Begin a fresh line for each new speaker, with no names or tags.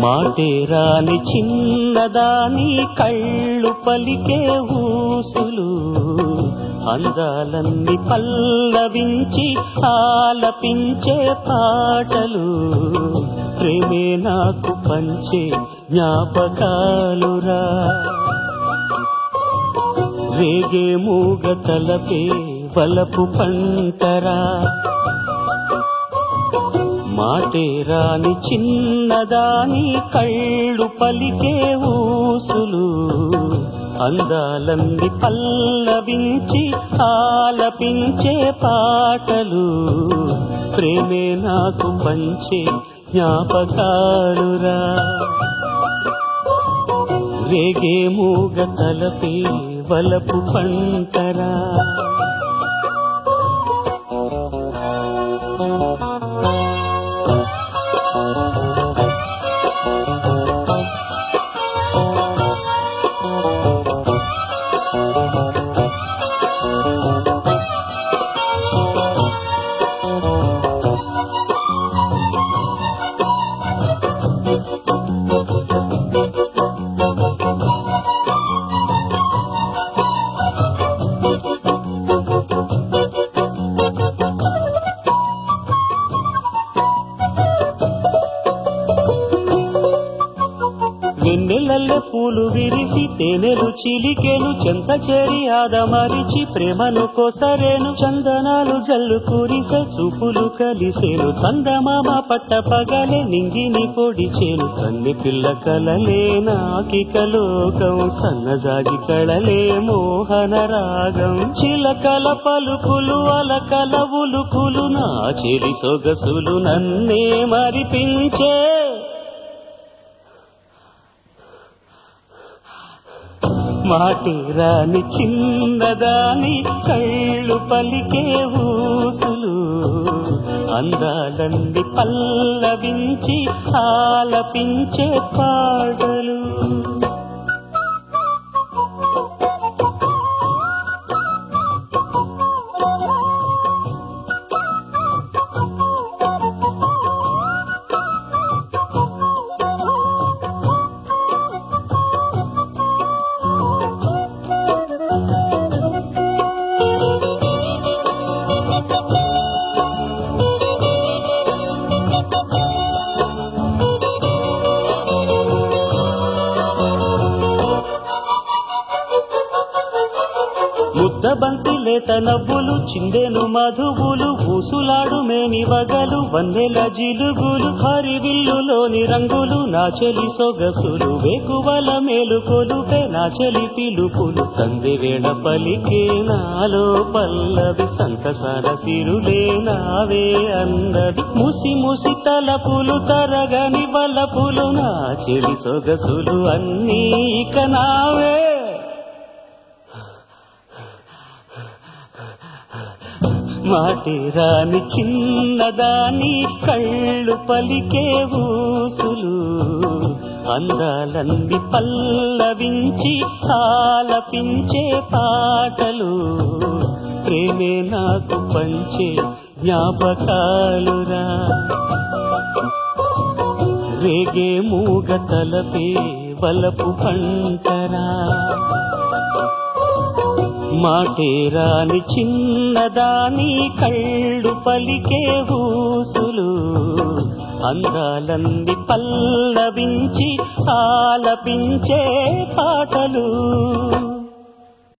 మాటేరాని చిన్నదాని కళ్ళు పలికే ఊసులు అందాలన్నీ పల్లవించి ఆలపించే పాటలు ప్రేమే నాకు పంచే జ్ఞాపకాలురా రేగే మూగ తలపే వలపు పంటరా మాటేరాని చిన్నదాని కళ్ళు పలికే ఊసులు అందాలన్నీ పల్లవించి ఆలపించే పాటలు ప్రేమే నాకు పంచే జ్ఞాపకాలురా రేగే మూగ తలపే వలపు పంటరా వెన్నెలల్లె పూలు విరిసి తేనెలు చిలికెను చెంత చేరి ఆదమరిచి ప్రేమను కోసరేను చందనాలు జల్లు కురిసే చూపులు కలిసేను చందమామ పట్ట పగలే నింగిని పొడిచేను కన్ని పిల్ల కలలే నాకిక లోకం సన్నజాగి కళలే మోహన రాగం చిలకల పలుకులు అలకల ఉలుకులు నా చెలి సొగసులు నన్నే మరిపించే మాటేరాని చిన్నదాని కళ్ళు పలికే ఊసులు అందాలన్నీ పల్లవించి ఆలపించే పాటలు ముద్దబంతి లేత నవ్వులు చిందెను మధువులు ఊసులాడు మేని వగలు వన్నెల జిలుగులు హరివిల్లులోని రంగులు నా చెలి సొగసులు వేకువల మేలుకొలు నా చెలి పిలుపులు సంధివేళ పలికే నాలో పల్లవి సంతసార సిరులే నావే అందవి ముసి ముసి తలపులు తరగని వలపులు నా చెలి సొగసులు అన్నీ ఇక నావే మాటేరాని చిన్నదాని కళ్ళు పలికే ఊసులు అందాలన్నీ పల్లవించి ఆలపించే పాటలు ప్రేమే నాకు పంచే జ్ఞాపకాలురా రేగే మూగ తలపే వలపు పంటరా మాటేరాని చిన్నదాని కళ్ళు పలికే ఊసులు అందాలన్నీ పల్లవించి ఆలపించే పాటలు